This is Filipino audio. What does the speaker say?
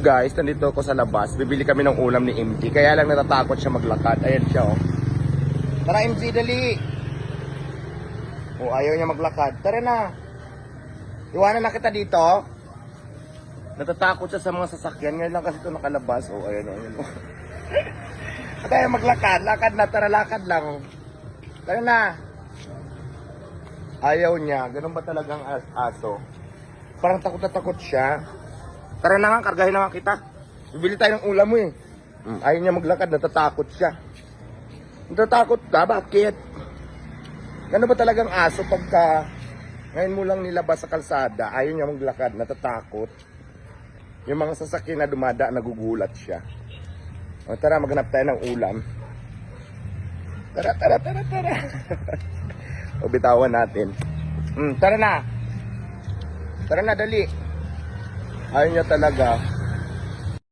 guys, nandito ako sa labas. Bibili kami ng ulam ni MG. Kaya lang natatakot siya maglakad. Ayan siya oh. Tara MG, dali. Oh, ayaw niya maglakad. Tara na. Iwanan na kita dito. Natatakot siya sa mga sasakyan. Ngayon lang kasi ito nakalabas. Oh, ayan oh. Ayan, oh. Kaya maglakad. Lakad na. Tara, lakad lang. Tara na. Ayaw niya. Ganun ba talagang aso? Parang takot na takot siya. Tara na nga, kargahin na nga kita. Bibili tayo ng ulam mo eh. Ayaw niya maglakad, natatakot siya. Natatakot ka? Bakit? Ano ba talagang aso pagka ngayon mo lang nilabas sa kalsada, ayaw niya maglakad, natatakot. Yung mga sasakyan na dumada, nagugulat siya. O tara, maghanap tayo ng ulam. Tara. O bitawan natin. Tara na. Tara na, dali. Ayaw niya talaga.